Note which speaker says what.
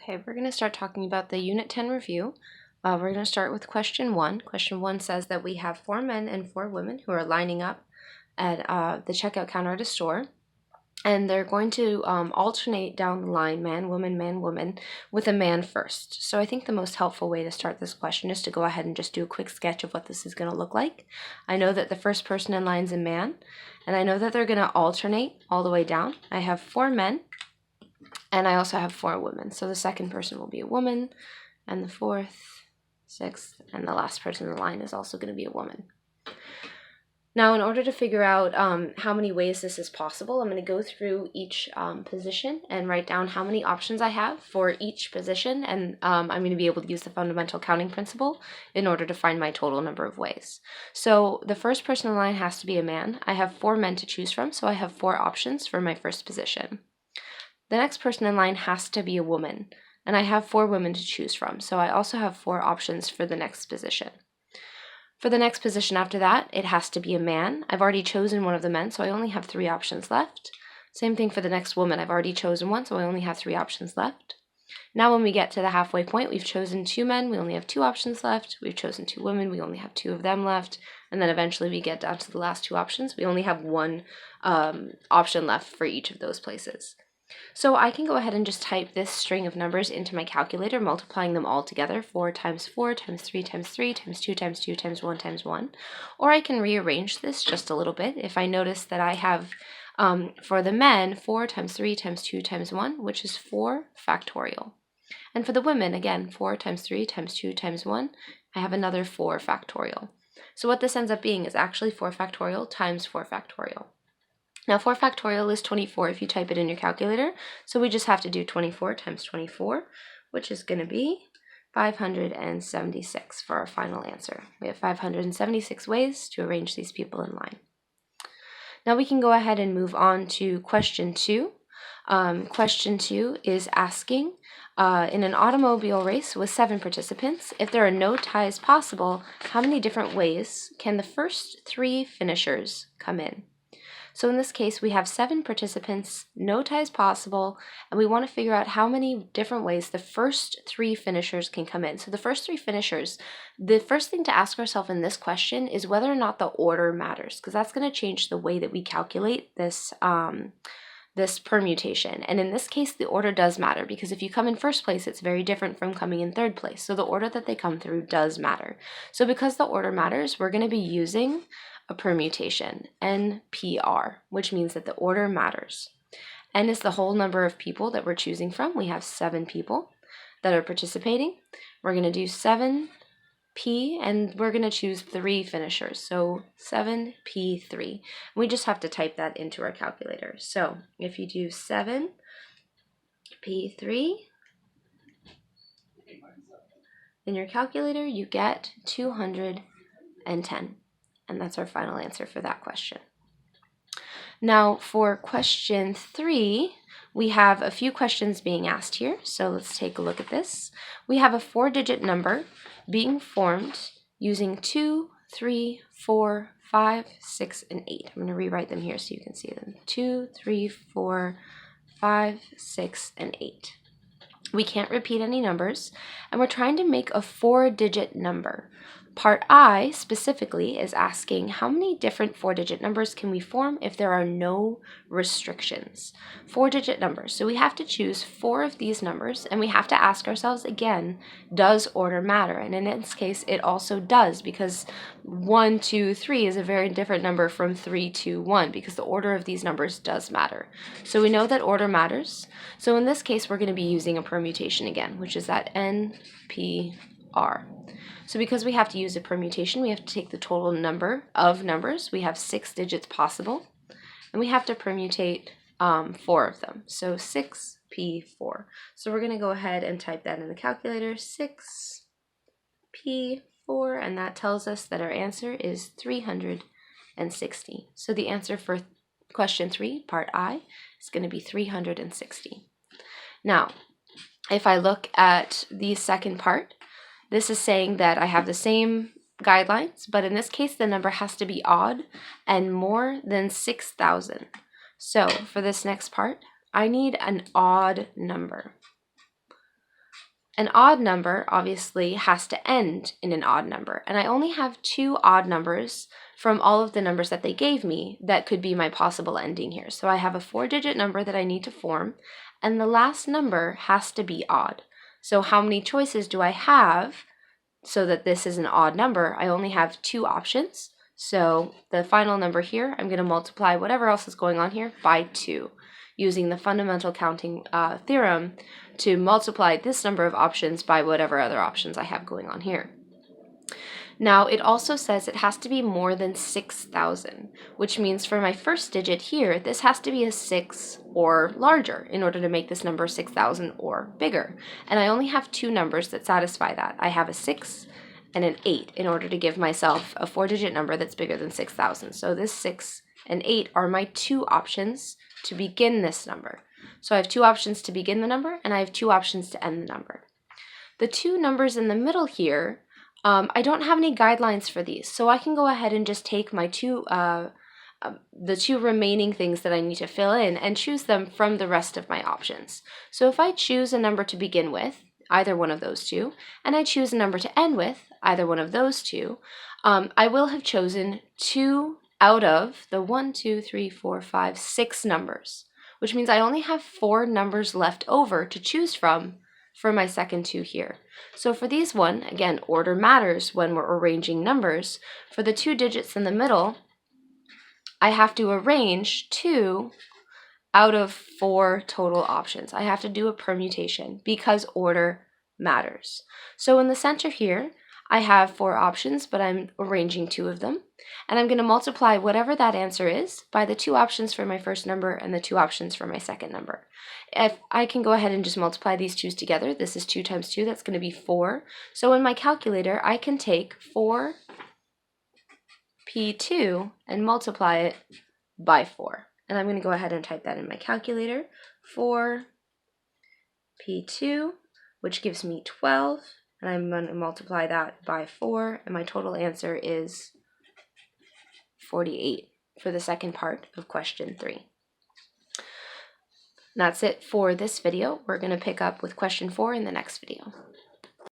Speaker 1: Okay, we're going to start talking about the Unit 10 review. We're going to start with question 1. Question 1 says that we have 4 men and 4 women who are lining up at the checkout counter at a store. And they're going to alternate down the line, man, woman, with a man first. So I think the most helpful way to start this question is to go ahead and just do a quick sketch of what this is going to look like. I know that the first person in line is a man, and I know that they're going to alternate all the way down. I have 4 men. And I also have 4 women. So the second person will be a woman, and the fourth, sixth, and the last person in the line is also going to be a woman. Now, in order to figure out how many ways this is possible, I'm going to go through each position and write down how many options I have for each position, and I'm going to be able to use the fundamental counting principle in order to find my total number of ways. So the first person in the line has to be a man. I have 4 men to choose from, so I have 4 options for my first position. The next person in line has to be a woman, and I have 4 women to choose from, so I also have 4 options for the next position. For the next position after that, it has to be a man. I've already chosen one of the men, so I only have 3 options left. Same thing for the next woman. I've already chosen one, so I only have 3 options left. Now when we get to the halfway point, we've chosen 2 men, we only have 2 options left. We've chosen 2 women, we only have 2 of them left. And then eventually we get down to the last 2 options. We only have 1 option left for each of those places. So I can go ahead and just type this string of numbers into my calculator, multiplying them all together, 4 times 4 times 3 times 3 times 2 times 2 times 1 times 1. Or I can rearrange this just a little bit. If I notice that I have, for the men, 4 times 3 times 2 times 1, which is 4 factorial. And for the women, again, 4 times 3 times 2 times 1, I have another 4 factorial. So what this ends up being is actually 4 factorial times 4 factorial. Now 4 factorial is 24 if you type it in your calculator, so we just have to do 24 times 24, which is going to be 576 for our final answer. We have 576 ways to arrange these people in line. Now we can go ahead and move on to question 2. Question 2 is asking, in an automobile race with 7 participants, if there are no ties possible, how many different ways can the first 3 finishers come in? So in this case, we have 7 participants, no ties possible, and we want to figure out how many different ways the first 3 finishers can come in. So the first 3 finishers, the first thing to ask ourselves in this question is whether or not the order matters, because that's going to change the way that we calculate this this permutation. And in this case, the order does matter, because if you come in first place, it's very different from coming in third place. So the order that they come through does matter. So because the order matters, we're going to be using a permutation, NPR, which means that the order matters. N is the whole number of people that we're choosing from. We have 7 people that are participating. We're going to do 7P, and we're going to choose 3 finishers. So 7P3. We just have to type that into our calculator. So if you do 7P3 in your calculator, you get 210. And that's our final answer for that question. Now for question 3, we have a few questions being asked here. So let's take a look at this. We have a 4-digit number being formed using 2, 3, 4, 5, 6, and 8. I'm going to rewrite them here so you can see them. 2, 3, 4, 5, 6, and 8. We can't repeat any numbers, and we're trying to make a 4-digit number. Part I specifically is asking how many different 4-digit numbers can we form if there are no restrictions. 4-digit numbers. So we have to choose 4 of these numbers, and we have to ask ourselves again, does order matter? And in this case, it also does, because 1, 2, 3 is a very different number from 3, 2, 1, because the order of these numbers does matter. So we know that order matters. So in this case, we're going to be using a permutation again, which is that NPR. So because we have to use a permutation, we have to take the total number of numbers. We have 6 digits possible, and we have to permutate 4 of them. So 6P4. So we're going to go ahead and type that in the calculator, 6P4, and that tells us that our answer is 360. So the answer for question 3, part I, is going to be 360. Now, if I look at the second part, this is saying that I have the same guidelines, but in this case, the number has to be odd and more than 6,000. So for this next part, I need an odd number. An odd number obviously has to end in an odd number, and I only have 2 odd numbers from all of the numbers that they gave me that could be my possible ending here. So I have a 4-digit number that I need to form, and the last number has to be odd. So how many choices do I have so that this is an odd number? I only have 2 options. So the final number here, I'm going to multiply whatever else is going on here by 2, using the fundamental counting theorem to multiply this number of options by whatever other options I have going on here. Now, it also says it has to be more than 6,000, which means for my first digit here, this has to be a 6 or larger in order to make this number 6,000 or bigger. And I only have 2 numbers that satisfy that. I have a 6 and an 8 in order to give myself a 4-digit number that's bigger than 6,000. So this 6 and 8 are my 2 options to begin this number. So I have 2 options to begin the number, and I have 2 options to end the number. The 2 numbers in the middle here, I don't have any guidelines for these, so I can go ahead and just take my the 2 remaining things that I need to fill in and choose them from the rest of my options. So if I choose a number to begin with, either one of those 2, and I choose a number to end with, either one of those 2, I will have chosen 2 out of the 1, 2, 3, 4, 5, 6 numbers, which means I only have 4 numbers left over to choose from for my second 2 here. So for these one, again, order matters when we're arranging numbers. For the 2 digits in the middle, I have to arrange 2 out of 4 total options. I have to do a permutation because order matters. So in the center here, I have 4 options, but I'm arranging 2 of them. And I'm going to multiply whatever that answer is by the 2 options for my first number and the 2 options for my second number. If I can go ahead and just multiply these 2's together, this is 2 times 2, that's going to be 4. So in my calculator, I can take 4p2 and multiply it by 4. And I'm going to go ahead and type that in my calculator. 4p2, which gives me 12. And I'm going to multiply that by 4, and my total answer is 48 for the second part of question 3. That's it for this video. We're going to pick up with question 4 in the next video.